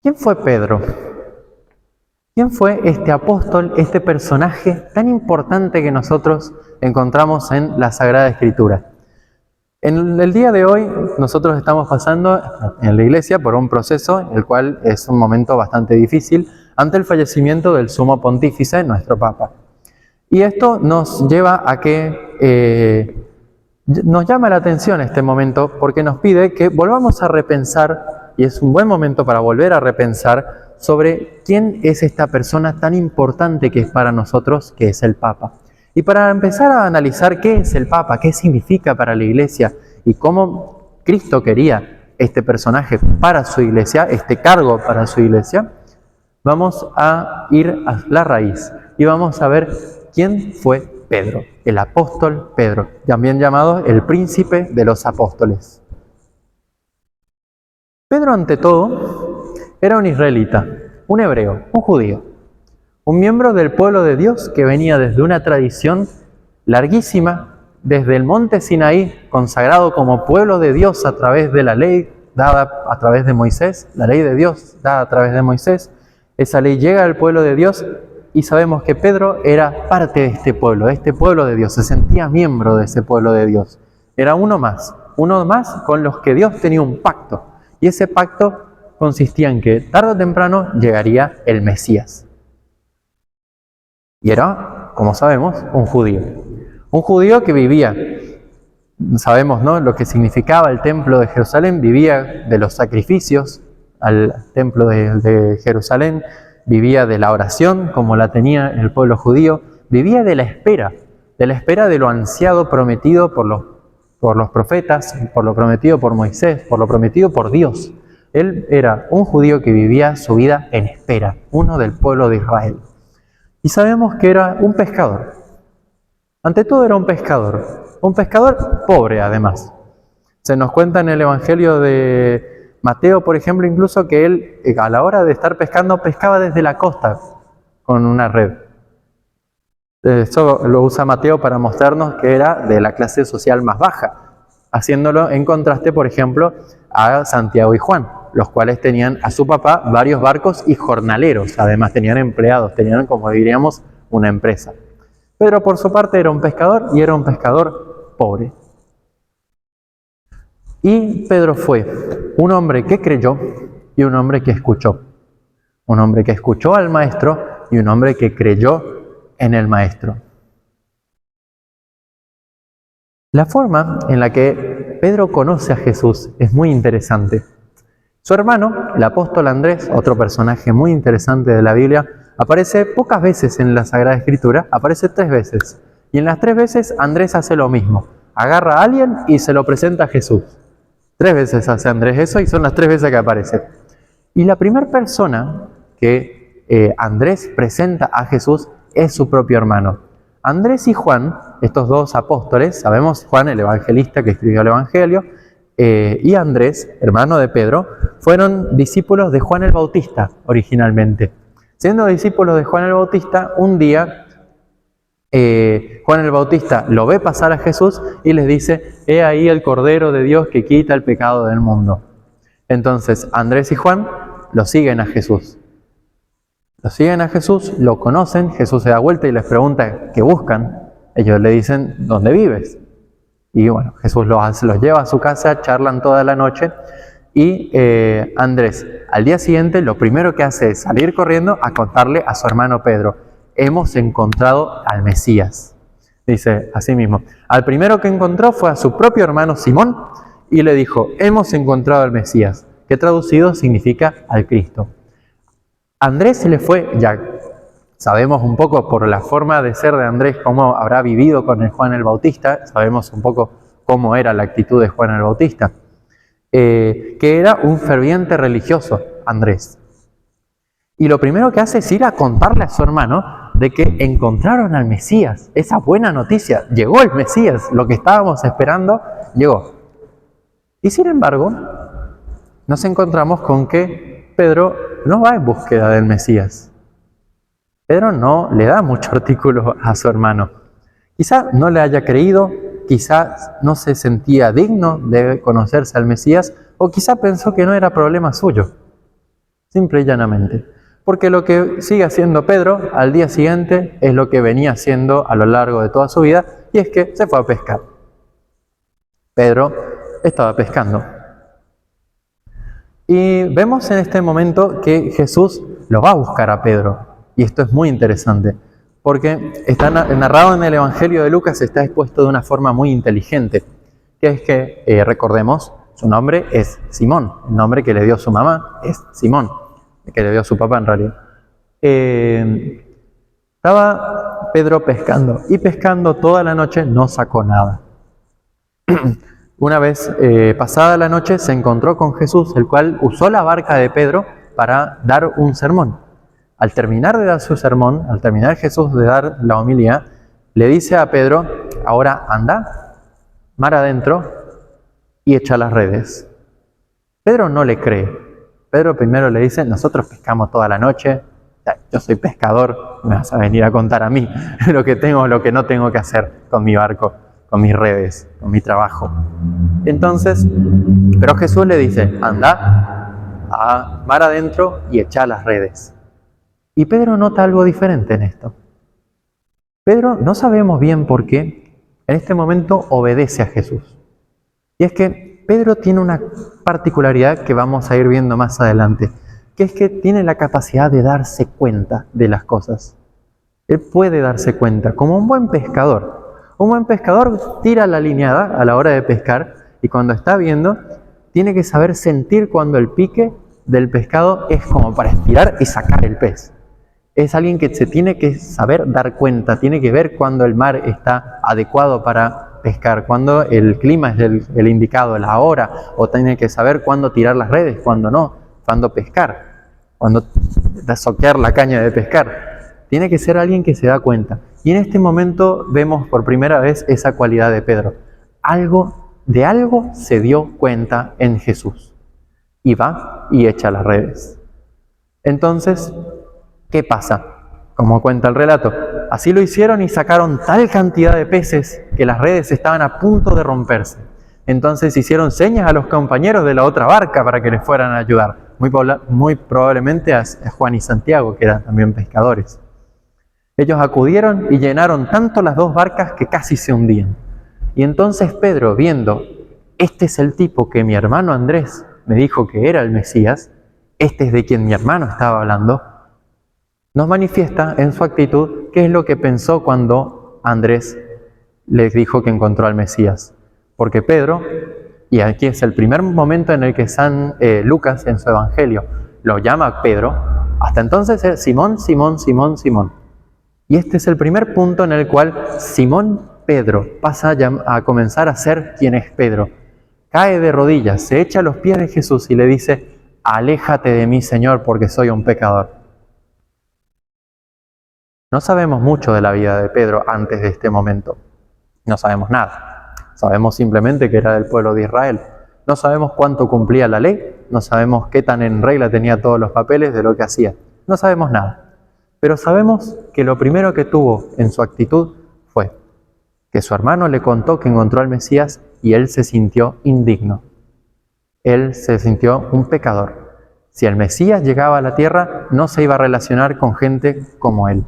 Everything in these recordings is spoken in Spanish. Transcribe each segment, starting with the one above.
¿Quién fue Pedro? ¿Quién fue este apóstol, este personaje tan importante que nosotros encontramos en la Sagrada Escritura? En el día de hoy nosotros estamos pasando en la iglesia por un proceso, el cual es un momento bastante difícil, ante el fallecimiento del sumo pontífice, nuestro Papa. Y esto nos lleva a que nos llama la atención este momento porque nos pide que volvamos a repensar, y es un buen momento para volver a repensar sobre quién es esta persona tan importante que es para nosotros, que es el Papa. Y para empezar a analizar qué es el Papa, qué significa para la Iglesia y cómo Cristo quería este personaje para su Iglesia, este cargo para su Iglesia, vamos a ir a la raíz y vamos a ver quién fue Pedro, el apóstol Pedro, también llamado el príncipe de los apóstoles. Pedro, ante todo, era un israelita, un hebreo, un judío, un miembro del pueblo de Dios que venía desde una tradición larguísima, desde el monte Sinaí, consagrado como pueblo de Dios a través de la ley dada a través de Moisés, la ley de Dios dada a través de Moisés. Esa ley llega al pueblo de Dios y sabemos que Pedro era parte de este pueblo de Dios, se sentía miembro de ese pueblo de Dios. Era uno más con los que Dios tenía un pacto. Y ese pacto consistía en que tarde o temprano llegaría el Mesías. Y era, como sabemos, un judío. Un judío que vivía, sabemos, ¿no?, lo que significaba el templo de Jerusalén, vivía de los sacrificios al templo de Jerusalén, vivía de la oración como la tenía el pueblo judío, vivía de la espera de lo ansiado prometido por los profetas, por lo prometido por Moisés, por lo prometido por Dios. Él era un judío que vivía su vida en espera, uno del pueblo de Israel. Y sabemos que era un pescador. Ante todo era un pescador pobre además. Se nos cuenta en el Evangelio de Mateo, por ejemplo, incluso que él a la hora de estar pescando, pescaba desde la costa con una red. Eso lo usa Mateo para mostrarnos que era de la clase social más baja, haciéndolo en contraste, por ejemplo, a Santiago y Juan, los cuales tenían a su papá varios barcos y jornaleros, además tenían empleados, tenían, como diríamos, una empresa. Pedro, por su parte, era un pescador y era un pescador pobre. Y Pedro fue un hombre que creyó y un hombre que escuchó. Un hombre que escuchó al Maestro y un hombre que creyó en el Maestro. La forma en la que Pedro conoce a Jesús es muy interesante. Su hermano, el apóstol Andrés, otro personaje muy interesante de la Biblia, aparece pocas veces en la Sagrada Escritura, aparece 3 veces. Y en las 3 veces Andrés hace lo mismo. Agarra a alguien y se lo presenta a Jesús. 3 veces hace Andrés eso y son las 3 veces que aparece. Y la primera persona que Andrés presenta a Jesús es su propio hermano. Andrés y Juan, estos dos apóstoles, sabemos Juan el evangelista que escribió el Evangelio, y Andrés, hermano de Pedro, fueron discípulos de Juan el Bautista originalmente. Siendo discípulos de Juan el Bautista, un día Juan el Bautista lo ve pasar a Jesús y les dice: «He ahí el Cordero de Dios que quita el pecado del mundo». Entonces Andrés y Juan lo siguen a Jesús. Lo conocen, Jesús se da vuelta y les pregunta qué buscan. Ellos le dicen: «¿Dónde vives?». Y bueno, Jesús los lleva a su casa, charlan toda la noche y Andrés, al día siguiente, lo primero que hace es salir corriendo a contarle a su hermano Pedro: «Hemos encontrado al Mesías». Dice así mismo. Al primero que encontró fue a su propio hermano Simón y le dijo: «Hemos encontrado al Mesías», que traducido significa al Cristo. Andrés se le fue, ya sabemos un poco por la forma de ser de Andrés, cómo habrá vivido con el Juan el Bautista, sabemos un poco cómo era la actitud de Juan el Bautista, que era un ferviente religioso, Andrés. Y lo primero que hace es ir a contarle a su hermano de que encontraron al Mesías, esa buena noticia, llegó el Mesías, lo que estábamos esperando, llegó. Y sin embargo, nos encontramos con que Pedro no va en búsqueda del Mesías. Pedro no le da mucho artículo a su hermano. Quizá no le haya creído, quizá no se sentía digno de conocerse al Mesías, o quizá pensó que no era problema suyo. simple y llanamente. Porque lo que sigue haciendo Pedro al día siguiente es lo que venía haciendo a lo largo de toda su vida, y es que se fue a pescar. Pedro estaba pescando. Y vemos en este momento que Jesús lo va a buscar a Pedro. Y esto es muy interesante, porque está narrado en el Evangelio de Lucas, está expuesto de una forma muy inteligente, que es que, recordemos, su nombre es Simón, el nombre que le dio su mamá es Simón, que le dio su papá en realidad. Estaba Pedro pescando, y pescando toda la noche no sacó nada. Una vez pasada la noche se encontró con Jesús, el cual usó la barca de Pedro para dar un sermón. Al terminar de dar su sermón, al terminar Jesús de dar la homilía, le dice a Pedro: ahora anda, mar adentro, y echa las redes. Pedro no le cree. Pedro primero le dice: nosotros pescamos toda la noche, yo soy pescador, me vas a venir a contar a mí lo que no tengo que hacer con mi barco, con mis redes, con mi trabajo. Entonces, pero Jesús le dice: anda a mar adentro y echa las redes. Y Pedro nota algo diferente en esto. Pedro, no sabemos bien por qué, en este momento obedece a Jesús. Y es que Pedro tiene una particularidad que vamos a ir viendo más adelante, que es que tiene la capacidad de darse cuenta de las cosas. Él puede darse cuenta, como un buen pescador. Un buen pescador tira la lineada a la hora de pescar, y cuando está viendo, tiene que saber sentir cuando el pique del pescado es como para estirar y sacar el pez. Es alguien que se tiene que saber dar cuenta, tiene que ver cuando el mar está adecuado para pescar, cuando el clima es el indicado, la hora, o tiene que saber cuándo tirar las redes, cuándo no, cuándo pescar, cuándo soquear la caña de pescar. Tiene que ser alguien que se da cuenta. Y en este momento vemos por primera vez esa cualidad de Pedro. De algo se dio cuenta en Jesús. Y va y echa las redes. Entonces, ¿qué pasa? Como cuenta el relato, así lo hicieron y sacaron tal cantidad de peces que las redes estaban a punto de romperse. Entonces hicieron señas a los compañeros de la otra barca para que les fueran a ayudar. Muy probablemente a Juan y Santiago, que eran también pescadores. Ellos acudieron y llenaron tanto las dos barcas que casi se hundían. Y entonces Pedro, viendo: este es el tipo que mi hermano Andrés me dijo que era el Mesías, este es de quien mi hermano estaba hablando, nos manifiesta en su actitud qué es lo que pensó cuando Andrés les dijo que encontró al Mesías. Porque Pedro, y aquí es el primer momento en el que San Lucas en su Evangelio lo llama Pedro, hasta entonces es Simón, Simón, Simón, Simón. Y este es el primer punto en el cual Simón Pedro pasa a comenzar a ser quien es Pedro. Cae de rodillas, se echa a los pies de Jesús y le dice: aléjate de mí, Señor, porque soy un pecador. No sabemos mucho de la vida de Pedro antes de este momento. No sabemos nada. Sabemos simplemente que era del pueblo de Israel. No sabemos cuánto cumplía la ley. No sabemos qué tan en regla tenía todos los papeles de lo que hacía. No sabemos nada. Pero sabemos que lo primero que tuvo en su actitud fue que su hermano le contó que encontró al Mesías y él se sintió indigno. Él se sintió un pecador. Si el Mesías llegaba a la tierra, no se iba a relacionar con gente como él.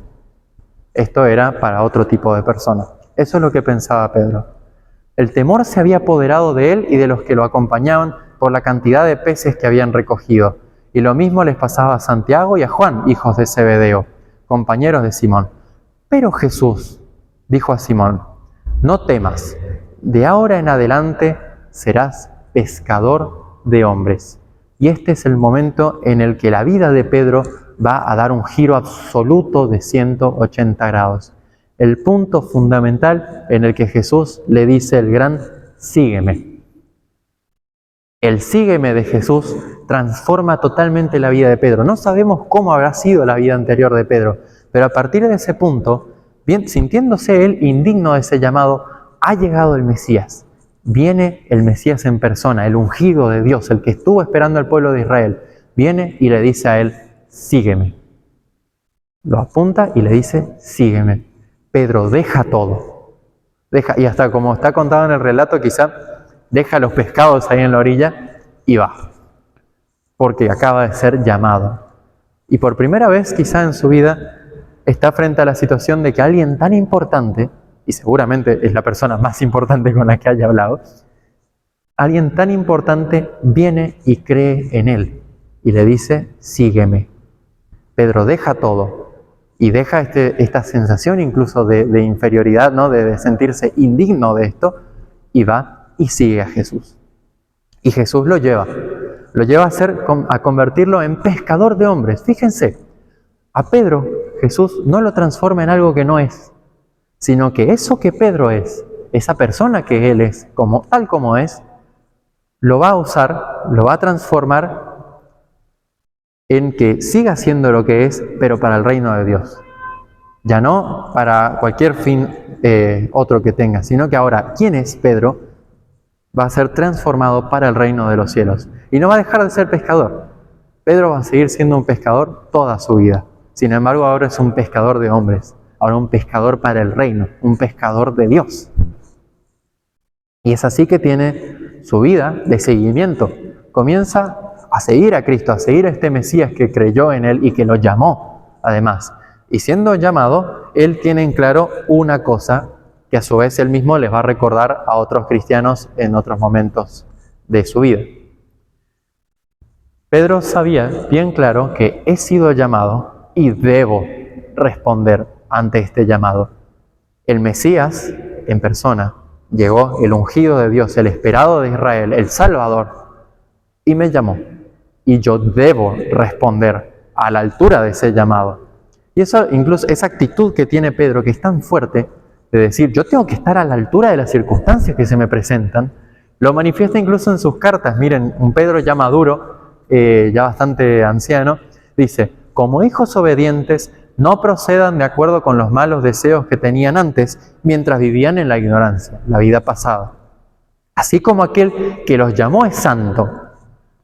Esto era para otro tipo de persona. Eso es lo que pensaba Pedro. El temor se había apoderado de él y de los que lo acompañaban por la cantidad de peces que habían recogido. Y lo mismo les pasaba a Santiago y a Juan, hijos de Zebedeo, compañeros de Simón. Pero Jesús dijo a Simón: no temas, de ahora en adelante serás pescador de hombres. Y este es el momento en el que la vida de Pedro va a dar un giro absoluto de 180 grados. El punto fundamental en el que Jesús le dice el gran sígueme. El sígueme de Jesús transforma totalmente la vida de Pedro. No sabemos cómo habrá sido la vida anterior de Pedro, pero a partir de ese punto, bien, sintiéndose él indigno de ese llamado, ha llegado el Mesías. Viene el Mesías en persona, el ungido de Dios, el que estuvo esperando al pueblo de Israel. Viene y le dice a él: sígueme. Lo apunta y le dice: sígueme. Pedro deja todo. Y hasta como está contado en el relato, quizá deja los pescados ahí en la orilla y va. porque acaba de ser llamado. Y por primera vez quizá en su vida está frente a la situación de que alguien tan importante, y seguramente es la persona más importante con la que haya hablado, alguien tan importante viene y cree en él y le dice, sígueme. Pedro deja todo y deja esta sensación incluso de inferioridad, ¿no? de sentirse indigno de esto, y va y sigue a Jesús. Y Jesús lo lleva a convertirlo en pescador de hombres. Fíjense, a Pedro Jesús no lo transforma en algo que no es, sino que eso que Pedro es, esa persona que él es, tal como es, lo va a usar, lo va a transformar en que siga siendo lo que es, pero para el reino de Dios. Ya no para cualquier fin otro que tenga, sino que ahora, ¿quién es Pedro? Va a ser transformado para el reino de los cielos. Y no va a dejar de ser pescador. Pedro va a seguir siendo un pescador toda su vida. Sin embargo, ahora es un pescador de hombres. Ahora un pescador para el reino, un pescador de Dios. Y es así que tiene su vida de seguimiento. Comienza a seguir a Cristo, a seguir a este Mesías que creyó en él y que lo llamó, además. Y siendo llamado, él tiene en claro una cosa que a su vez él mismo les va a recordar a otros cristianos en otros momentos de su vida. Pedro sabía bien claro que he sido llamado y debo responder ante este llamado. El Mesías en persona llegó, el ungido de Dios, el esperado de Israel, el Salvador, y me llamó. Y yo debo responder a la altura de ese llamado. Y eso, incluso esa actitud que tiene Pedro, que es tan fuerte, de decir, yo tengo que estar a la altura de las circunstancias que se me presentan, lo manifiesta incluso en sus cartas. Miren, un Pedro ya maduro, ya bastante anciano, dice, como hijos obedientes, no procedan de acuerdo con los malos deseos que tenían antes, mientras vivían en la ignorancia, la vida pasada. Así como aquel que los llamó es santo,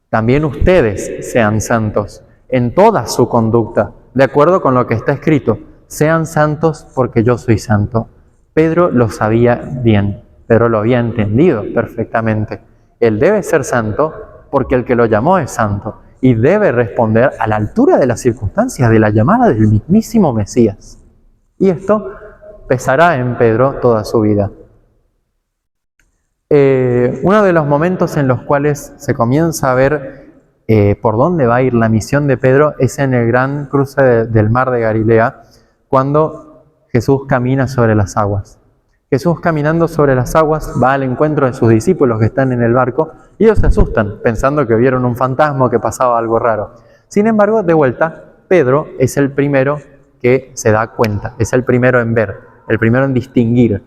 también ustedes sean santos en toda su conducta, de acuerdo con lo que está escrito, sean santos porque yo soy santo. Pedro lo sabía bien, Pedro lo había entendido perfectamente. Él debe ser santo porque el que lo llamó es santo y debe responder a la altura de las circunstancias de la llamada del mismísimo Mesías. Y esto pesará en Pedro toda su vida. Uno de los momentos en los cuales se comienza a ver por dónde va a ir la misión de Pedro es en el gran cruce del mar de Galilea, cuando Jesús camina sobre las aguas. Jesús caminando sobre las aguas va al encuentro de sus discípulos que están en el barco y ellos se asustan pensando que vieron un fantasma o que pasaba algo raro. Sin embargo, de vuelta, Pedro es el primero que se da cuenta, es el primero en ver, el primero en distinguir,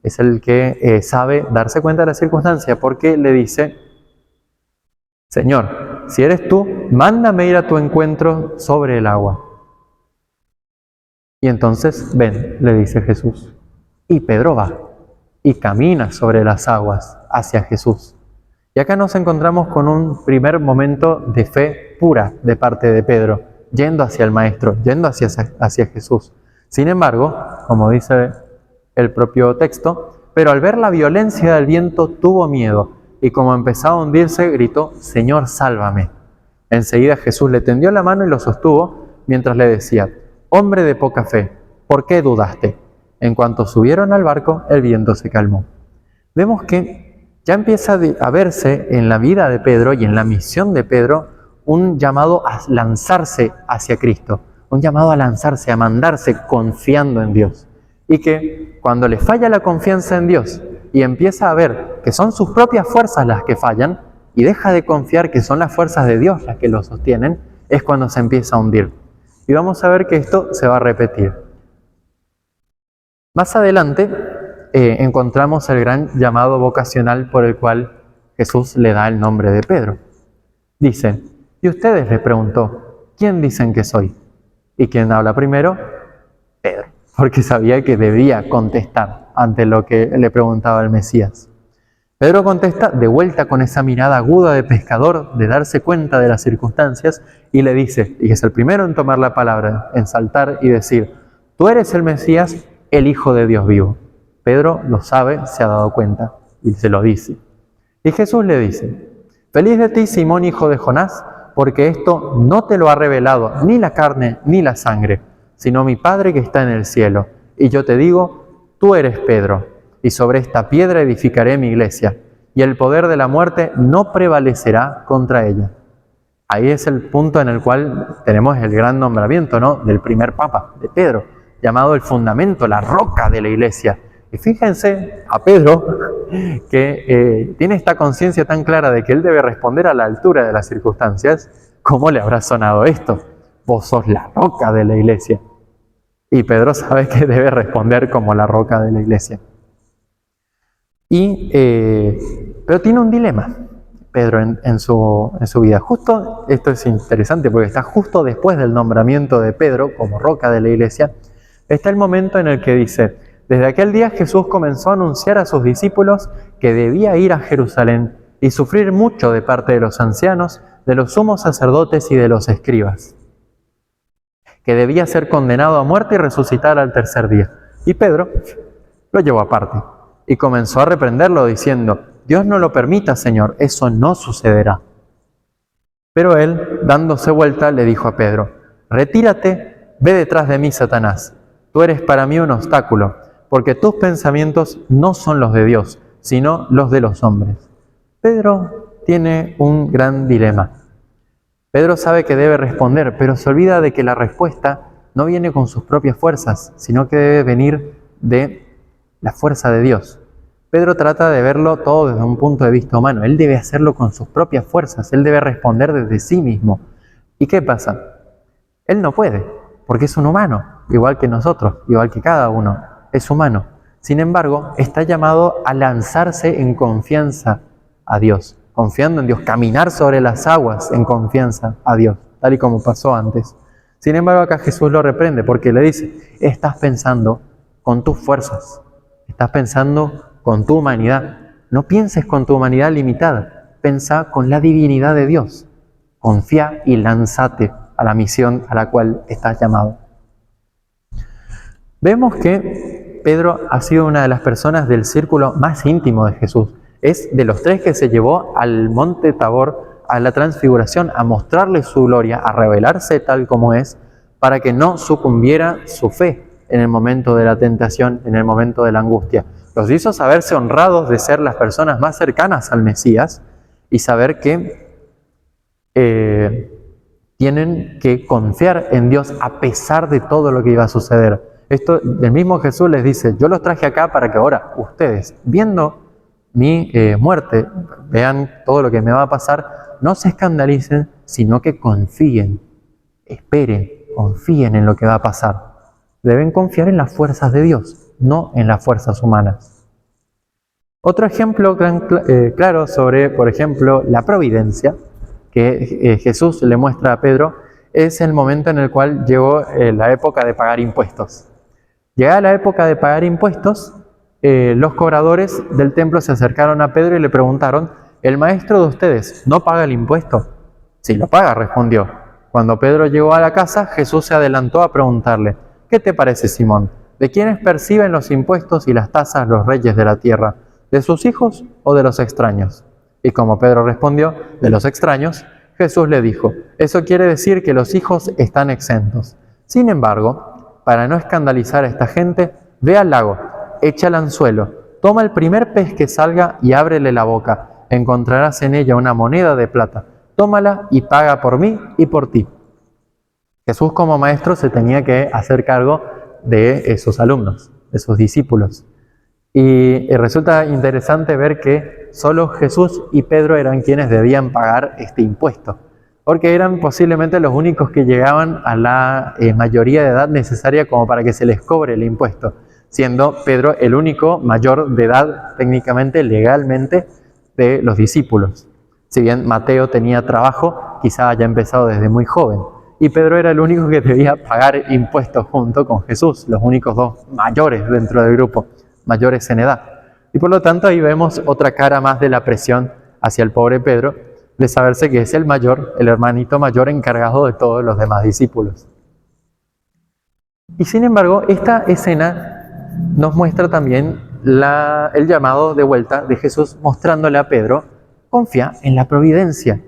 es el que sabe darse cuenta de la circunstancia, porque le dice, Señor, si eres tú, mándame ir a tu encuentro sobre el agua. Y entonces, ven, le dice Jesús. Y Pedro va y camina sobre las aguas hacia Jesús. Y acá nos encontramos con un primer momento de fe pura de parte de Pedro, yendo hacia el Maestro, yendo hacia Jesús. Sin embargo, como dice el propio texto, pero al ver la violencia del viento tuvo miedo y como empezaba a hundirse gritó, Señor, sálvame. Enseguida Jesús le tendió la mano y lo sostuvo mientras le decía, hombre de poca fe, ¿por qué dudaste? En cuanto subieron al barco, el viento se calmó. Vemos que ya empieza a verse en la vida de Pedro y en la misión de Pedro un llamado a lanzarse hacia Cristo, un llamado a lanzarse, a mandarse confiando en Dios. Y que cuando le falla la confianza en Dios y empieza a ver que son sus propias fuerzas las que fallan y deja de confiar que son las fuerzas de Dios las que lo sostienen, es cuando se empieza a hundir. Y vamos a ver que esto se va a repetir. Más adelante encontramos el gran llamado vocacional por el cual Jesús le da el nombre de Pedro. Dice, y ustedes, le preguntó, ¿quién dicen que soy? ¿Y quién habla primero? Pedro, porque sabía que debía contestar ante lo que le preguntaba el Mesías. Pedro contesta de vuelta con esa mirada aguda de pescador, de darse cuenta de las circunstancias, y le dice, y es el primero en tomar la palabra, en saltar y decir, tú eres el Mesías, el Hijo de Dios vivo. Pedro lo sabe, se ha dado cuenta, y se lo dice. Y Jesús le dice, feliz de ti, Simón, hijo de Jonás, porque esto no te lo ha revelado ni la carne ni la sangre, sino mi Padre que está en el cielo. Y yo te digo, tú eres Pedro, y sobre esta piedra edificaré mi iglesia, y el poder de la muerte no prevalecerá contra ella. Ahí es el punto en el cual tenemos el gran nombramiento, ¿no?, del primer papa, de Pedro, llamado el fundamento, la roca de la iglesia. Y fíjense a Pedro, que tiene esta conciencia tan clara de que él debe responder a la altura de las circunstancias. ¿Cómo le habrá sonado esto? Vos sos la roca de la iglesia. Y Pedro sabe que debe responder como la roca de la iglesia. Pero tiene un dilema, Pedro, en su vida. Justo, esto es interesante porque está justo después del nombramiento de Pedro como roca de la iglesia, está el momento en el que dice: desde aquel día Jesús comenzó a anunciar a sus discípulos que debía ir a Jerusalén y sufrir mucho de parte de los ancianos, de los sumos sacerdotes y de los escribas, que debía ser condenado a muerte y resucitar al tercer día. Y Pedro lo llevó aparte y comenzó a reprenderlo diciendo: Dios no lo permita, Señor, eso no sucederá. Pero él, dándose vuelta, le dijo a Pedro: retírate, ve detrás de mí, Satanás. Tú eres para mí un obstáculo, porque tus pensamientos no son los de Dios, sino los de los hombres. Pedro tiene un gran dilema. Pedro sabe que debe responder, pero se olvida de que la respuesta no viene con sus propias fuerzas, sino que debe venir de la fuerza de Dios. Pedro trata de verlo todo desde un punto de vista humano. Él debe hacerlo con sus propias fuerzas, él debe responder desde sí mismo. ¿Y qué pasa? Él no puede, porque es un humano, igual que nosotros, igual que cada uno, es humano. Sin embargo, está llamado a lanzarse en confianza a Dios, confiando en Dios, caminar sobre las aguas en confianza a Dios, tal y como pasó antes. Sin embargo, acá Jesús lo reprende porque le dice: estás pensando con tus fuerzas, estás pensando con tu humanidad. No pienses con tu humanidad limitada, piensa con la divinidad de Dios. Confía y lánzate a la misión a la cual estás llamado. Vemos que Pedro ha sido una de las personas del círculo más íntimo de Jesús. Es de los tres que se llevó al monte Tabor, a la transfiguración, a mostrarle su gloria, a revelarse tal como es, para que no sucumbiera su fe en el momento de la tentación, en el momento de la angustia. Los hizo saberse honrados de ser las personas más cercanas al Mesías y saber que tienen que confiar en Dios a pesar de todo lo que iba a suceder. Esto, el mismo Jesús les dice: yo los traje acá para que ahora ustedes, viendo mi muerte, vean todo lo que me va a pasar, no se escandalicen, sino que confíen, esperen, confíen en lo que va a pasar. Deben confiar en las fuerzas de Dios, no en las fuerzas humanas. Otro ejemplo claro sobre, por ejemplo, la providencia que Jesús le muestra a Pedro es el momento en el cual llegó la época de pagar impuestos. Llegada la época de pagar impuestos, los cobradores del templo se acercaron a Pedro y le preguntaron: ¿el maestro de ustedes no paga el impuesto? Sí, lo paga, respondió. Cuando Pedro llegó a la casa, Jesús se adelantó a preguntarle: ¿qué te parece, Simón? ¿De quiénes perciben los impuestos y las tasas los reyes de la tierra? ¿De sus hijos o de los extraños? Y como Pedro respondió: de los extraños, Jesús le dijo: eso quiere decir que los hijos están exentos. Sin embargo, para no escandalizar a esta gente, ve al lago, echa el anzuelo, toma el primer pez que salga y ábrele la boca. Encontrarás en ella una moneda de plata. Tómala y paga por mí y por ti. Jesús, como maestro, se tenía que hacer cargo de sus alumnos, de sus discípulos. Y resulta interesante ver que solo Jesús y Pedro eran quienes debían pagar este impuesto, porque eran posiblemente los únicos que llegaban a la mayoría de edad necesaria como para que se les cobre el impuesto, siendo Pedro el único mayor de edad técnicamente, legalmente, de los discípulos. Si bien Mateo tenía trabajo, quizá haya empezado desde muy joven, y Pedro era el único que debía pagar impuestos junto con Jesús, los únicos dos mayores dentro del grupo, mayores en edad. Y por lo tanto ahí vemos otra cara más de la presión hacia el pobre Pedro, de saberse que es el mayor, el hermanito mayor encargado de todos los demás discípulos. Y sin embargo, esta escena nos muestra también el llamado de vuelta de Jesús, mostrándole a Pedro: confía en la providencia.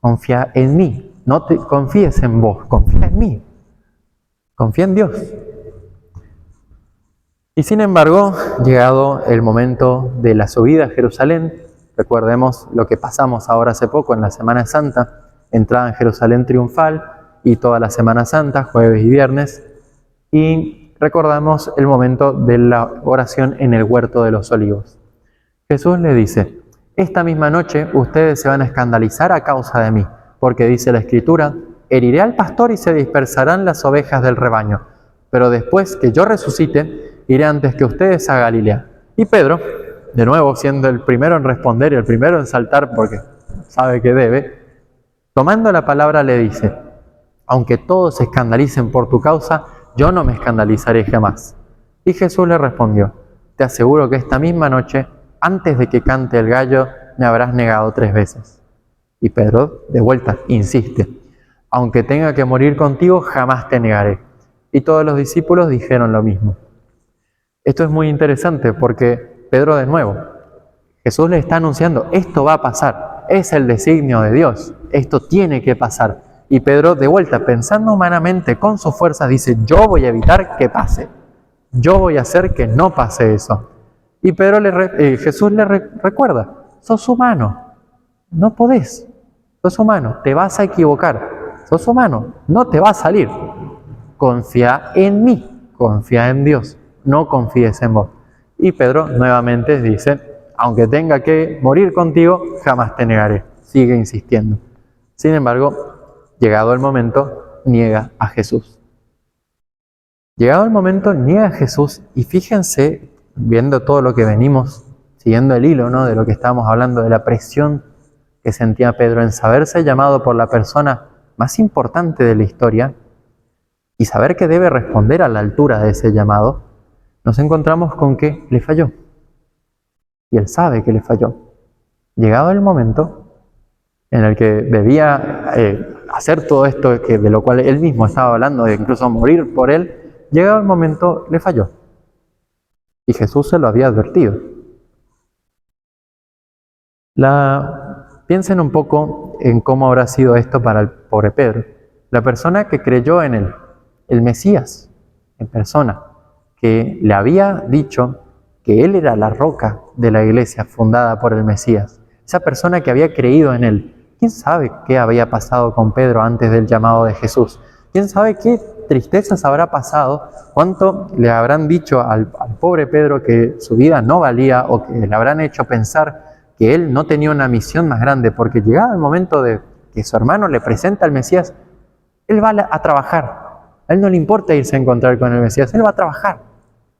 confía en mí. No te confíes en vos, confía en mí. Confía en Dios. Y sin embargo, llegado el momento de la subida a Jerusalén, recordemos lo que pasamos ahora hace poco en la Semana Santa, entrada en Jerusalén triunfal y toda la Semana Santa, jueves y viernes, y recordamos el momento de la oración en el huerto de los olivos. Jesús le dice: esta misma noche ustedes se van a escandalizar a causa de mí, porque dice la Escritura: heriré al pastor y se dispersarán las ovejas del rebaño, pero después que yo resucite, iré antes que ustedes a Galilea. Y Pedro, de nuevo siendo el primero en responder y el primero en saltar porque sabe que debe, tomando la palabra le dice: aunque todos se escandalicen por tu causa, yo no me escandalizaré jamás. Y Jesús le respondió: te aseguro que esta misma noche, antes de que cante el gallo, me habrás negado 3 veces. Y Pedro, de vuelta, insiste: aunque tenga que morir contigo, jamás te negaré. Y todos los discípulos dijeron lo mismo. Esto es muy interesante porque Pedro, de nuevo, Jesús le está anunciando: esto va a pasar, es el designio de Dios, esto tiene que pasar. Y Pedro, de vuelta, pensando humanamente con sus fuerzas, dice: yo voy a evitar que pase, yo voy a hacer que no pase eso. Y Jesús le recuerda: sos humano, no podés, sos humano, te vas a equivocar, sos humano, no te va a salir. Confía en mí, confía en Dios, no confíes en vos. Y Pedro nuevamente dice: aunque tenga que morir contigo, jamás te negaré. Sigue insistiendo. Sin embargo, llegado el momento, niega a Jesús. Llegado el momento, niega a Jesús, y fíjense, viendo todo lo que venimos, siguiendo el hilo, ¿no?, de lo que estábamos hablando, de la presión que sentía Pedro en saberse llamado por la persona más importante de la historia y saber que debe responder a la altura de ese llamado, nos encontramos con que le falló. Y él sabe que le falló. Llegado el momento en el que debía hacer todo esto de lo cual él mismo estaba hablando, de incluso morir por él, llegado el momento le falló. Y Jesús se lo había advertido. Piensen un poco en cómo habrá sido esto para el pobre Pedro. La persona que creyó en él, el Mesías en persona, que le había dicho que él era la roca de la iglesia fundada por el Mesías, esa persona que había creído en él. ¿Quién sabe qué había pasado con Pedro antes del llamado de Jesús? ¿Quién sabe qué tristezas habrá pasado? ¿Cuánto le habrán dicho al pobre Pedro que su vida no valía, o que le habrán hecho pensar que él no tenía una misión más grande? Porque llegado el momento de que su hermano le presenta al Mesías, él va a trabajar. A él no le importa irse a encontrar con el Mesías, él va a trabajar.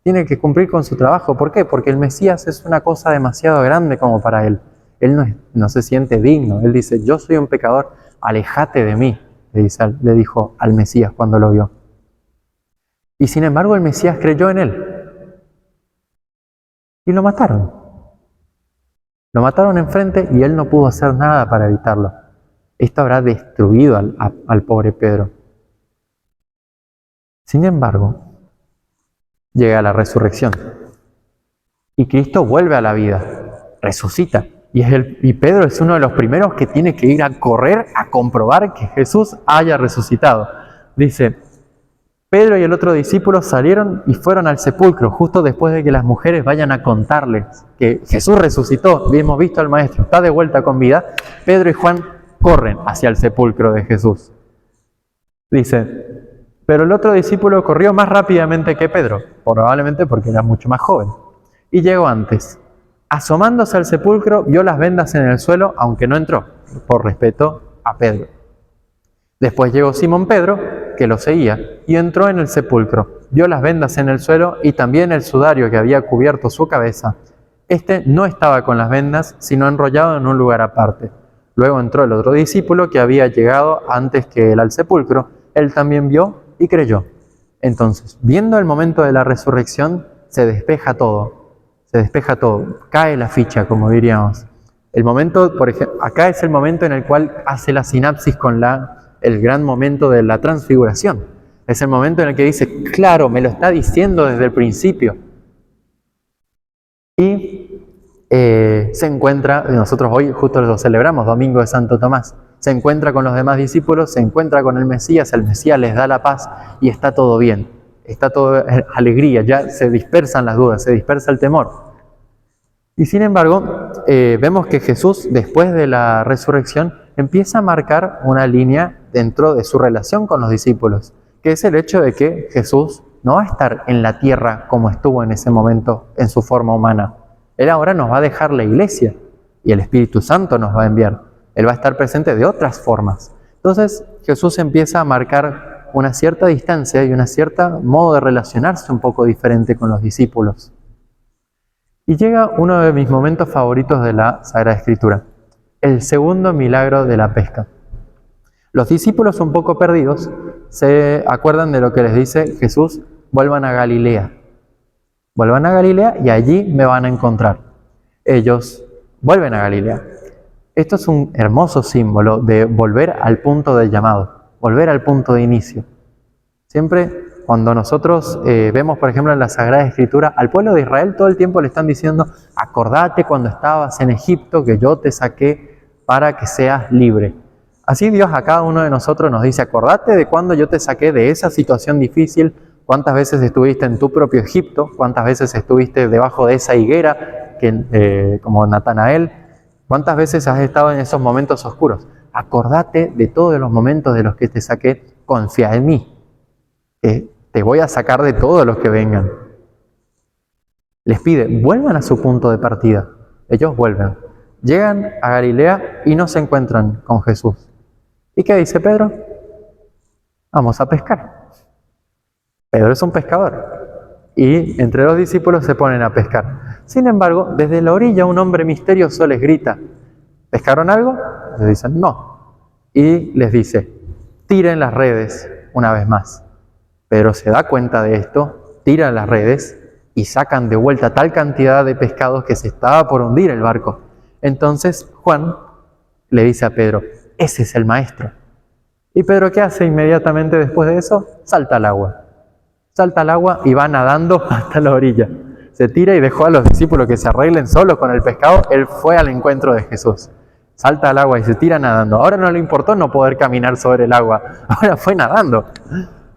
Tiene que cumplir con su trabajo. ¿Por qué? Porque el Mesías es una cosa demasiado grande como para él. Él no se siente digno. Él dice: yo soy un pecador, aléjate de mí, le dijo al Mesías cuando lo vio. Y sin embargo el Mesías creyó en él. Y lo mataron. Lo mataron enfrente y él no pudo hacer nada para evitarlo. Esto habrá destruido al pobre Pedro. Sin embargo, llega la resurrección. Y Cristo vuelve a la vida, resucita. Y Pedro es uno de los primeros que tiene que ir a correr a comprobar que Jesús haya resucitado. Dice: Pedro y el otro discípulo salieron y fueron al sepulcro justo después de que las mujeres vayan a contarles que Jesús resucitó. Hemos visto al Maestro, está de vuelta con vida. Pedro y Juan corren hacia el sepulcro de Jesús. Dice: pero el otro discípulo corrió más rápidamente que Pedro, probablemente porque era mucho más joven, y llegó antes. Asomándose al sepulcro, vio las vendas en el suelo, aunque no entró, por respeto a Pedro. Después llegó Simón Pedro, que lo seguía, y entró en el sepulcro. Vio las vendas en el suelo y también el sudario que había cubierto su cabeza. Este no estaba con las vendas, sino enrollado en un lugar aparte. Luego entró el otro discípulo que había llegado antes que él al sepulcro. Él también vio y creyó. Entonces, viendo el momento de la resurrección, se despeja todo. Cae la ficha, como diríamos. El momento, por ejemplo, acá es el momento en el cual hace la sinapsis con el gran momento de la transfiguración. Es el momento en el que dice: claro, me lo está diciendo desde el principio. Y se encuentra, nosotros hoy justo lo celebramos, Domingo de Santo Tomás, se encuentra con los demás discípulos, se encuentra con el Mesías les da la paz y está todo bien, está todo alegría, ya se dispersan las dudas, se dispersa el temor. Y sin embargo, vemos que Jesús, después de la resurrección, empieza a marcar una línea dentro de su relación con los discípulos, que es el hecho de que Jesús no va a estar en la tierra como estuvo en ese momento en su forma humana. Él ahora nos va a dejar la iglesia y el Espíritu Santo nos va a enviar. Él va a estar presente de otras formas. Entonces Jesús empieza a marcar una cierta distancia y una cierta modo de relacionarse un poco diferente con los discípulos. Y llega uno de mis momentos favoritos de la Sagrada Escritura, el segundo milagro de la pesca. Los discípulos, un poco perdidos, se acuerdan de lo que les dice Jesús: vuelvan a Galilea. Vuelvan a Galilea y allí me van a encontrar. Ellos vuelven a Galilea. Esto es un hermoso símbolo de volver al punto del llamado, volver al punto de inicio. Siempre cuando nosotros vemos, por ejemplo, en la Sagrada Escritura, al pueblo de Israel todo el tiempo le están diciendo: acordate cuando estabas en Egipto que yo te saqué para que seas libre. Así Dios a cada uno de nosotros nos dice: acordate de cuando yo te saqué de esa situación difícil, cuántas veces estuviste en tu propio Egipto, cuántas veces estuviste debajo de esa higuera, como Natanael, cuántas veces has estado en esos momentos oscuros. Acordate de todos los momentos de los que te saqué, confía en mí, que te voy a sacar de todos los que vengan. Les pide, vuelvan a su punto de partida. Ellos vuelven. Llegan a Galilea y no se encuentran con Jesús. ¿Y qué dice Pedro? Vamos a pescar. Pedro es un pescador. Y entre los discípulos se ponen a pescar. Sin embargo, desde la orilla un hombre misterioso les grita: ¿pescaron algo? Les dicen, no. Y les dice, tiren las redes una vez más. Pedro se da cuenta de esto, tira las redes y sacan de vuelta tal cantidad de pescados que se estaba por hundir el barco. Entonces Juan le dice a Pedro: ese es el maestro. ¿Y Pedro qué hace inmediatamente después de eso? Salta al agua. Salta al agua y va nadando hasta la orilla. Se tira y dejó a los discípulos que se arreglen solos con el pescado. Él fue al encuentro de Jesús. Salta al agua y se tira nadando. Ahora no le importó no poder caminar sobre el agua. Ahora fue nadando.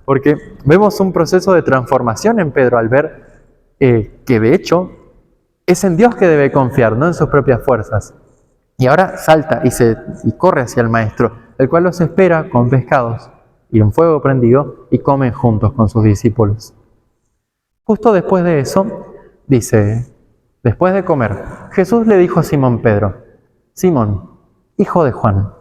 Porque vemos un proceso de transformación en Pedro al ver que de hecho es en Dios que debe confiar, no en sus propias fuerzas. Y ahora salta y corre hacia el maestro, el cual los espera con pescados y un fuego prendido, y comen juntos con sus discípulos. Justo después de eso, dice, después de comer, Jesús le dijo a Simón Pedro: Simón, hijo de Juan,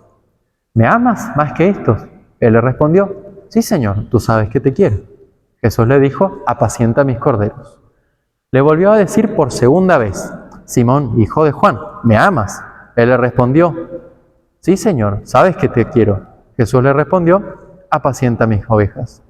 ¿me amas más que estos? Él le respondió: sí, Señor, tú sabes que te quiero. Jesús le dijo: apacienta mis corderos. Le volvió a decir por segunda vez: Simón, hijo de Juan, ¿me amas? Él le respondió: sí, Señor, sabes que te quiero. Jesús le respondió: apacienta mis ovejas.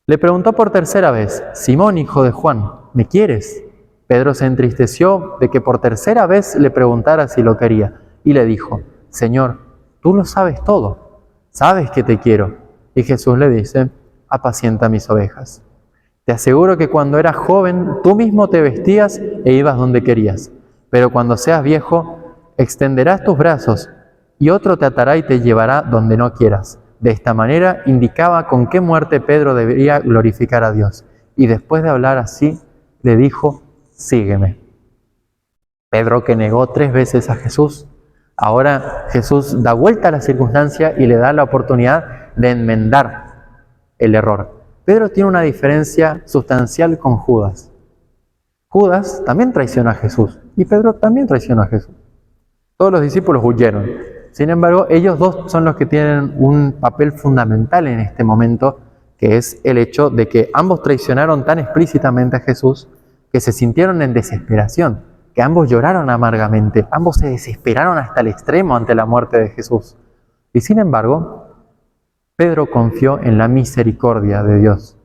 Le preguntó por tercera vez: Simón, hijo de Juan, ¿me quieres? Pedro se entristeció de que por tercera vez le preguntara si lo quería, y le dijo: Señor, tú lo sabes todo, sabes que te quiero. Y Jesús le dice: apacienta mis ovejas. Te aseguro que cuando eras joven, tú mismo te vestías e ibas donde querías. Pero cuando seas viejo, extenderás tus brazos y otro te atará y te llevará donde no quieras. De esta manera indicaba con qué muerte Pedro debería glorificar a Dios. Y después de hablar así, le dijo: sígueme. Pedro, que negó 3 veces a Jesús, ahora Jesús da vuelta a la circunstancia y le da la oportunidad de enmendar el error. Pedro tiene una diferencia sustancial con Judas. Judas también traicionó a Jesús y Pedro también traicionó a Jesús. Todos los discípulos huyeron. Sin embargo, ellos dos son los que tienen un papel fundamental en este momento, que es el hecho de que ambos traicionaron tan explícitamente a Jesús que se sintieron en desesperación, que ambos lloraron amargamente, ambos se desesperaron hasta el extremo ante la muerte de Jesús. Y sin embargo, Pedro confió en la misericordia de Dios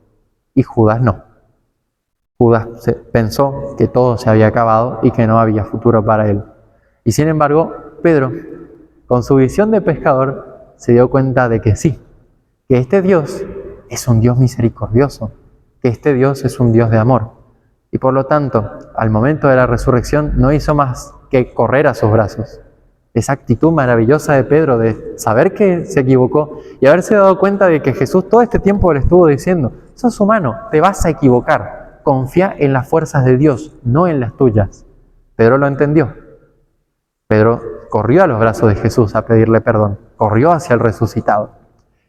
y Judas no. Judas pensó que todo se había acabado y que no había futuro para él. Y sin embargo, Pedro, con su visión de pescador, se dio cuenta de que sí, que este Dios es un Dios misericordioso, que este Dios es un Dios de amor. Y por lo tanto, al momento de la resurrección, no hizo más que correr a sus brazos. esa actitud maravillosa de Pedro de saber que se equivocó y haberse dado cuenta de que Jesús todo este tiempo le estuvo diciendo, sos humano, te vas a equivocar, confía en las fuerzas de Dios, no en las tuyas. Pedro lo entendió. Pedro corrió a los brazos de Jesús a pedirle perdón, corrió hacia el resucitado.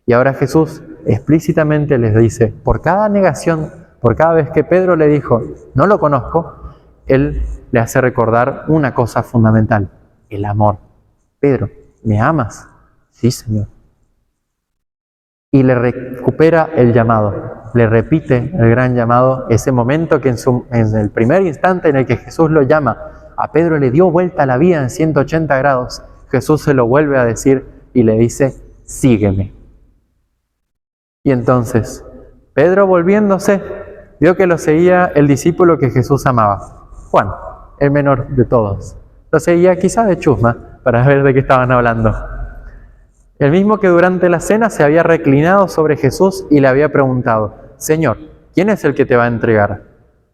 Y ahora Jesús explícitamente les dice, por cada negación, por cada vez que Pedro le dijo, no lo conozco, él le hace recordar una cosa fundamental, el amor. Pedro, ¿me amas? Sí, Señor. Y le recupera el llamado, le repite el gran llamado, ese momento que en el primer instante en el que Jesús lo llama, a Pedro le dio vuelta la vida en 180 grados, Jesús se lo vuelve a decir y le dice, sígueme. Y entonces, Pedro volviéndose, vio que lo seguía el discípulo que Jesús amaba, Juan, el menor de todos. Lo seguía quizá de chusma, para ver de qué estaban hablando. El mismo que durante la cena se había reclinado sobre Jesús y le había preguntado, Señor, ¿quién es el que te va a entregar?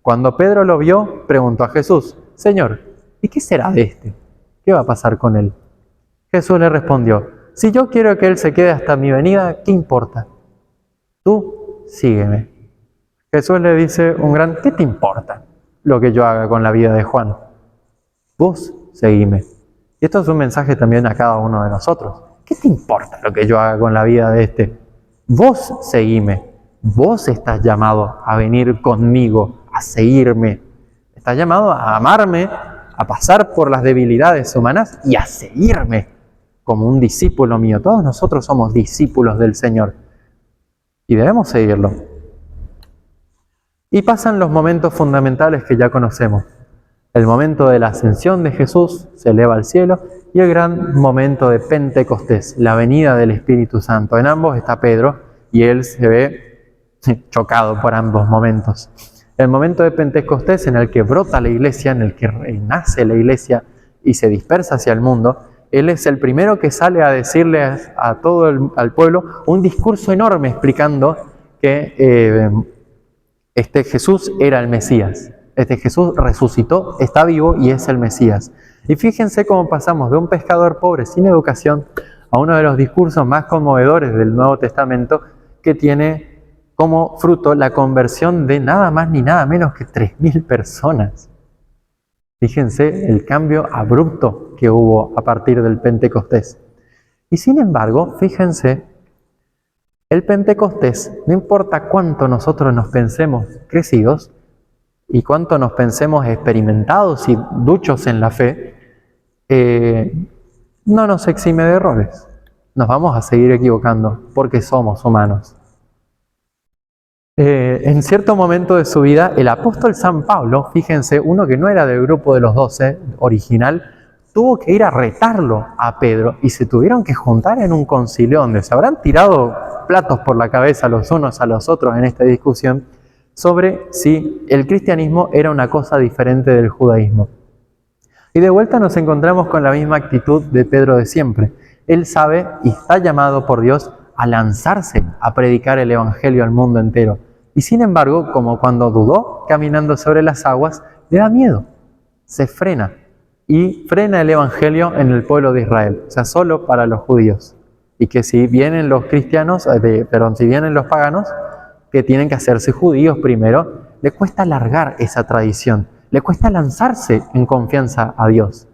Cuando Pedro lo vio, preguntó a Jesús, Señor, ¿y qué será de este? ¿Qué va a pasar con él? Jesús le respondió, si yo quiero que él se quede hasta mi venida, ¿qué importa? Tú sígueme. Jesús le dice ¿qué te importa lo que yo haga con la vida de Juan? Vos seguime. Y esto es un mensaje también a cada uno de nosotros. ¿Qué te importa lo que yo haga con la vida de este? Vos seguime. Vos estás llamado a venir conmigo, a seguirme. Estás llamado a amarme, a pasar por las debilidades humanas y a seguirme como un discípulo mío. Todos nosotros somos discípulos del Señor y debemos seguirlo. Y pasan los momentos fundamentales que ya conocemos. El momento de la ascensión de Jesús, se eleva al cielo, y el gran momento de Pentecostés, la venida del Espíritu Santo. En ambos está Pedro y él se ve chocado por ambos momentos. El momento de Pentecostés en el que brota la iglesia, en el que nace la iglesia y se dispersa hacia el mundo, él es el primero que sale a decirle a todo al pueblo un discurso enorme explicando que este Jesús era el Mesías. Este Jesús resucitó, está vivo y es el Mesías. Y fíjense cómo pasamos de un pescador pobre sin educación a uno de los discursos más conmovedores del Nuevo Testamento, que tiene como fruto la conversión de nada más ni nada menos que 3.000 personas. Fíjense el cambio abrupto que hubo a partir del Pentecostés. Y sin embargo, fíjense, el Pentecostés, no importa cuánto nosotros nos pensemos crecidos y cuánto nos pensemos experimentados y duchos en la fe, no nos exime de errores. Nos vamos a seguir equivocando porque somos humanos. En cierto momento de su vida, el apóstol San Pablo, fíjense, uno que no era del grupo de los 12 original, tuvo que ir a retarlo a Pedro y se tuvieron que juntar en un concilio donde se habrán tirado platos por la cabeza los unos a los otros en esta discusión sobre si el cristianismo era una cosa diferente del judaísmo. Y de vuelta nos encontramos con la misma actitud de Pedro de siempre. Él sabe y está llamado por Dios a lanzarse a predicar el Evangelio al mundo entero. Y sin embargo, como cuando dudó caminando sobre las aguas, le da miedo, se frena y frena el Evangelio en el pueblo de Israel, o sea, solo para los judíos. Y que si vienen los cristianos, si vienen los paganos, que tienen que hacerse judíos primero, le cuesta largar esa tradición, le cuesta lanzarse en confianza a Dios.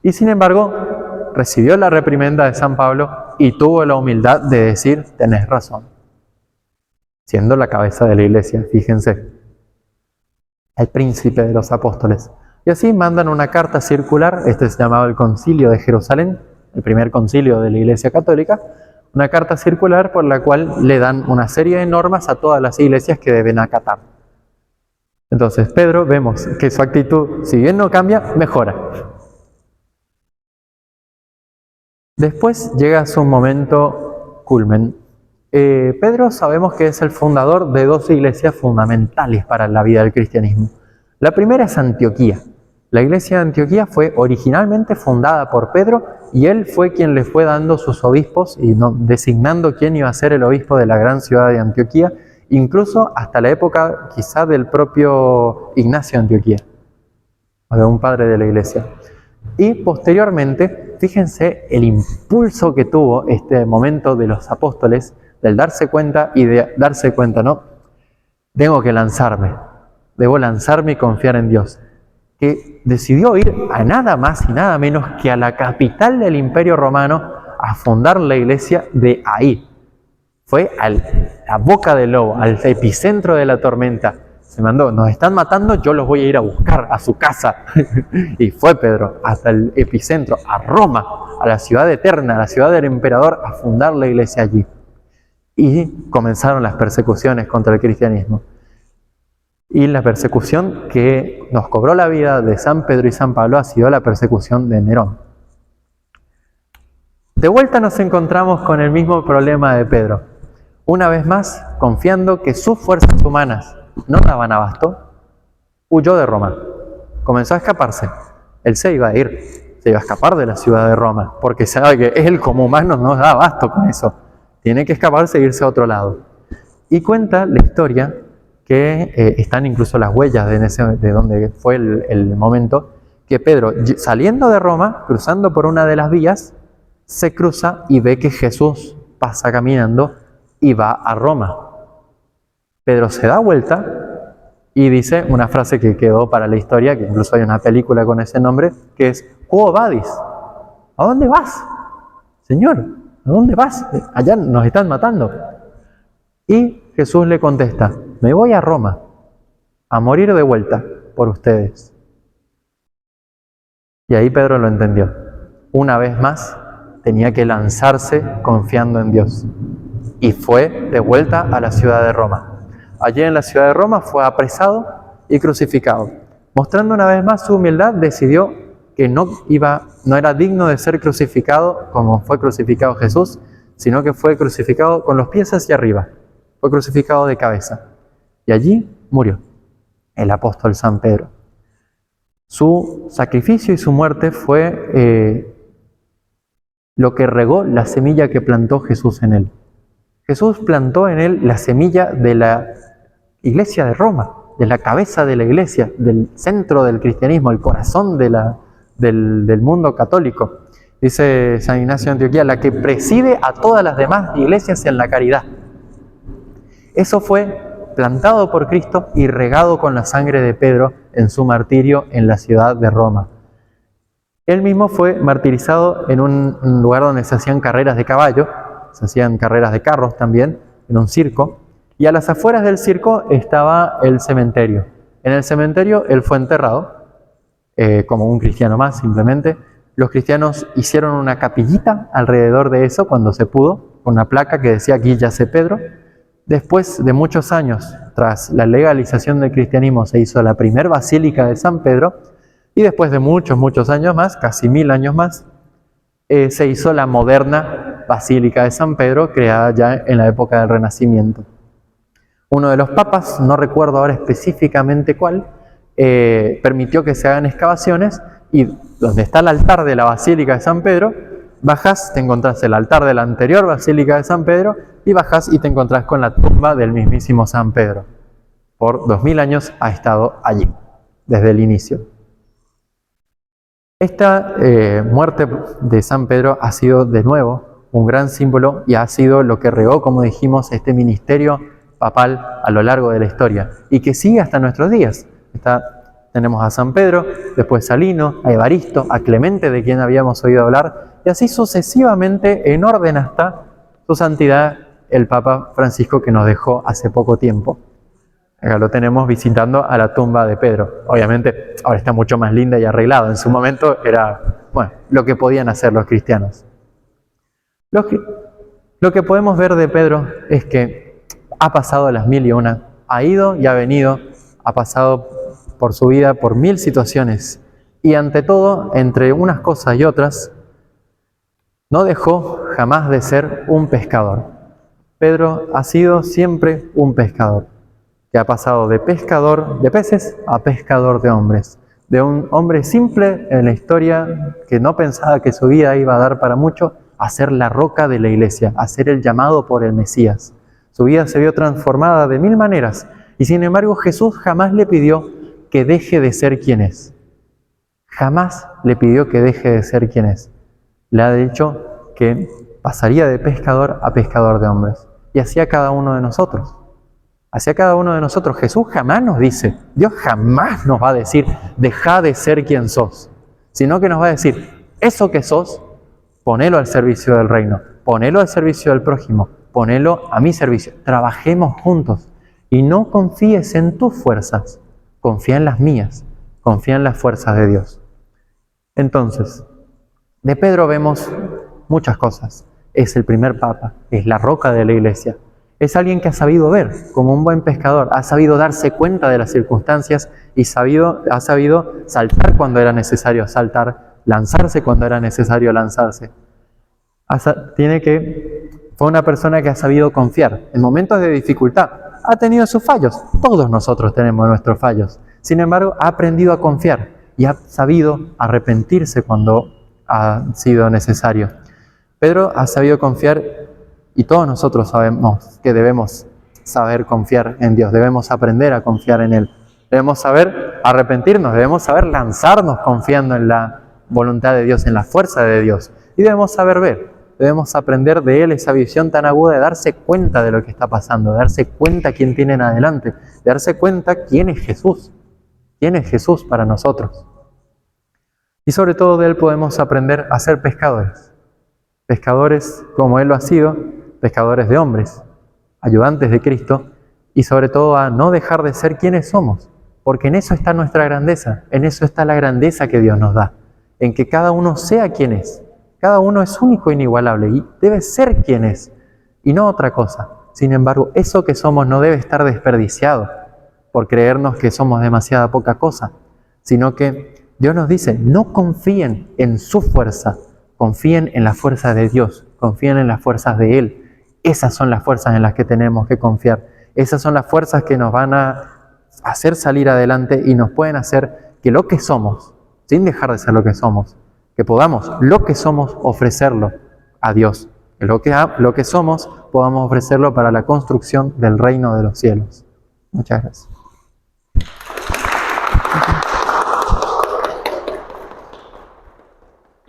Y sin embargo, recibió la reprimenda de San Pablo y tuvo la humildad de decir, tenés razón. Siendo la cabeza de la iglesia, fíjense, el príncipe de los apóstoles. Y así mandan una carta circular, este es llamado el Concilio de Jerusalén, el primer concilio de la Iglesia Católica, una carta circular por la cual le dan una serie de normas a todas las iglesias que deben acatar. Entonces, Pedro, vemos que su actitud, si bien no cambia, mejora. Después llega su momento culmen. Pedro sabemos que es el fundador de dos iglesias fundamentales para la vida del cristianismo. La primera es Antioquía. La iglesia de Antioquía fue originalmente fundada por Pedro y él fue quien le fue dando sus obispos y designando quién iba a ser el obispo de la gran ciudad de Antioquía, incluso hasta la época quizá del propio Ignacio de Antioquía, un padre de la iglesia. Y posteriormente, fíjense el impulso que tuvo este momento de los apóstoles, del darse cuenta y de darse cuenta, ¿no? Tengo que lanzarme, debo lanzarme y confiar en Dios. Que decidió ir a nada más y nada menos que a la capital del Imperio Romano a fundar la iglesia de ahí. Fue a la boca del lobo, al epicentro de la tormenta. Se mandó, nos están matando, yo los voy a ir a buscar a su casa. Y fue Pedro hasta el epicentro, a Roma, a la ciudad eterna, a la ciudad del emperador, a fundar la iglesia allí. Y comenzaron las persecuciones contra el cristianismo. Y la persecución que nos cobró la vida de San Pedro y San Pablo ha sido la persecución de Nerón. De vuelta nos encontramos con el mismo problema de Pedro. Una vez más, confiando que sus fuerzas humanas no daban abasto, huyó de Roma. Comenzó a escaparse. Él se iba a ir, se iba a escapar de la ciudad de Roma, porque sabe que él como humano no da abasto con eso. Tiene que escaparse e irse a otro lado. Y cuenta la historia que están incluso las huellas de donde fue el momento, que Pedro, saliendo de Roma, cruzando por una de las vías, se cruza y ve que Jesús pasa caminando y va a Roma. Pedro se da vuelta y dice una frase que quedó para la historia, que incluso hay una película con ese nombre, que es Quo vadis? ¿A dónde vas? Señor, ¿a dónde vas? Allá nos están matando. Y Jesús le contesta, me voy a Roma, a morir de vuelta por ustedes. Y ahí Pedro lo entendió. Una vez más, tenía que lanzarse confiando en Dios. Y fue de vuelta a la ciudad de Roma. Allí en la ciudad de Roma fue apresado y crucificado. Mostrando una vez más su humildad, decidió que no era digno de ser crucificado como fue crucificado Jesús, sino que fue crucificado con los pies hacia arriba. Fue crucificado de cabeza. Y allí murió el apóstol San Pedro. Su sacrificio y su muerte fue lo que regó la semilla que plantó Jesús en él. Jesús plantó en él la semilla de la iglesia de Roma, de la cabeza de la iglesia, del centro del cristianismo, el corazón del mundo católico. Dice San Ignacio de Antioquía, la que preside a todas las demás iglesias en la caridad. Eso fue plantado por Cristo y regado con la sangre de Pedro en su martirio en la ciudad de Roma. Él mismo fue martirizado en un lugar donde se hacían carreras de caballo, se hacían carreras de carros también, en un circo, y a las afueras del circo estaba el cementerio. En el cementerio él fue enterrado, como un cristiano más simplemente. Los cristianos hicieron una capillita alrededor de eso cuando se pudo, con una placa que decía aquí yace Pedro. Después de muchos años, tras la legalización del cristianismo, se hizo la primera basílica de San Pedro, y después de muchos años más, casi 1000 años más, se hizo la moderna Basílica de San Pedro, creada ya en la época del Renacimiento. Uno de los papas, no recuerdo ahora específicamente cuál, permitió que se hagan excavaciones, y donde está el altar de la Basílica de San Pedro, bajás, te encontrás el altar de la anterior Basílica de San Pedro, y bajás y te encontrás con la tumba del mismísimo San Pedro. Por 2000 años ha estado allí, desde el inicio. Esta muerte de San Pedro ha sido de nuevo un gran símbolo y ha sido lo que regó, como dijimos, este ministerio papal a lo largo de la historia y que sigue hasta nuestros días. Tenemos a San Pedro, después Salino, a Evaristo, a Clemente, de quien habíamos oído hablar, y así sucesivamente en orden hasta su santidad el Papa Francisco, que nos dejó hace poco tiempo. Acá lo tenemos visitando a la tumba de Pedro. Obviamente ahora está mucho más linda y arreglada. En su momento era, lo que podían hacer los cristianos. Lo que podemos ver de Pedro es que ha pasado las 1001, ha ido y ha venido, ha pasado por su vida por 1000 situaciones. Y ante todo, entre unas cosas y otras, no dejó jamás de ser un pescador. Pedro ha sido siempre un pescador, que ha pasado de pescador de peces a pescador de hombres. De un hombre simple en la historia que no pensaba que su vida iba a dar para mucho, a ser la roca de la iglesia, a ser el llamado por el Mesías. Su vida se vio transformada de 1000 maneras y sin embargo Jesús jamás le pidió que deje de ser quien es. jamás le pidió que deje de ser quien es. Le ha dicho que pasaría de pescador a pescador de hombres. Y así a cada uno de nosotros. Hacia cada uno de nosotros. Jesús jamás nos dice, Dios jamás nos va a decir, deja de ser quien sos, sino que nos va a decir, eso que sos, ponelo al servicio del reino, ponelo al servicio del prójimo, ponelo a mi servicio. Trabajemos juntos y no confíes en tus fuerzas, confía en las mías, confía en las fuerzas de Dios. Entonces, de Pedro vemos muchas cosas. Es el primer papa, es la roca de la iglesia. Es alguien que ha sabido ver, como un buen pescador, ha sabido darse cuenta de las circunstancias y ha sabido saltar cuando era necesario saltar, lanzarse cuando era necesario lanzarse. Fue una persona que ha sabido confiar. En momentos de dificultad ha tenido sus fallos. Todos nosotros tenemos nuestros fallos. Sin embargo, ha aprendido a confiar y ha sabido arrepentirse cuando ha sido necesario. Pedro ha sabido confiar. Y todos nosotros sabemos que debemos saber confiar en Dios, debemos aprender a confiar en Él. Debemos saber arrepentirnos, debemos saber lanzarnos confiando en la voluntad de Dios, en la fuerza de Dios. Y debemos saber ver, debemos aprender de Él esa visión tan aguda de darse cuenta de lo que está pasando, de darse cuenta quién tiene en adelante, de darse cuenta quién es Jesús para nosotros. Y sobre todo de Él podemos aprender a ser pescadores. Pescadores como Él lo ha sido, pescadores de hombres, ayudantes de Cristo, y sobre todo a no dejar de ser quienes somos, porque en eso está nuestra grandeza, en eso está la grandeza que Dios nos da, en que cada uno sea quien es. Cada uno es único e inigualable y debe ser quien es, y no otra cosa. Sin embargo, eso que somos no debe estar desperdiciado por creernos que somos demasiada poca cosa, sino que Dios nos dice, no confíen en su fuerza, confíen en la fuerza de Dios, confíen en las fuerzas de Él. Esas son las fuerzas en las que tenemos que confiar. Esas son las fuerzas que nos van a hacer salir adelante y nos pueden hacer que lo que somos, sin dejar de ser lo que somos, que podamos lo que somos ofrecerlo a Dios. Que lo que somos podamos ofrecerlo para la construcción del reino de los cielos. Muchas gracias.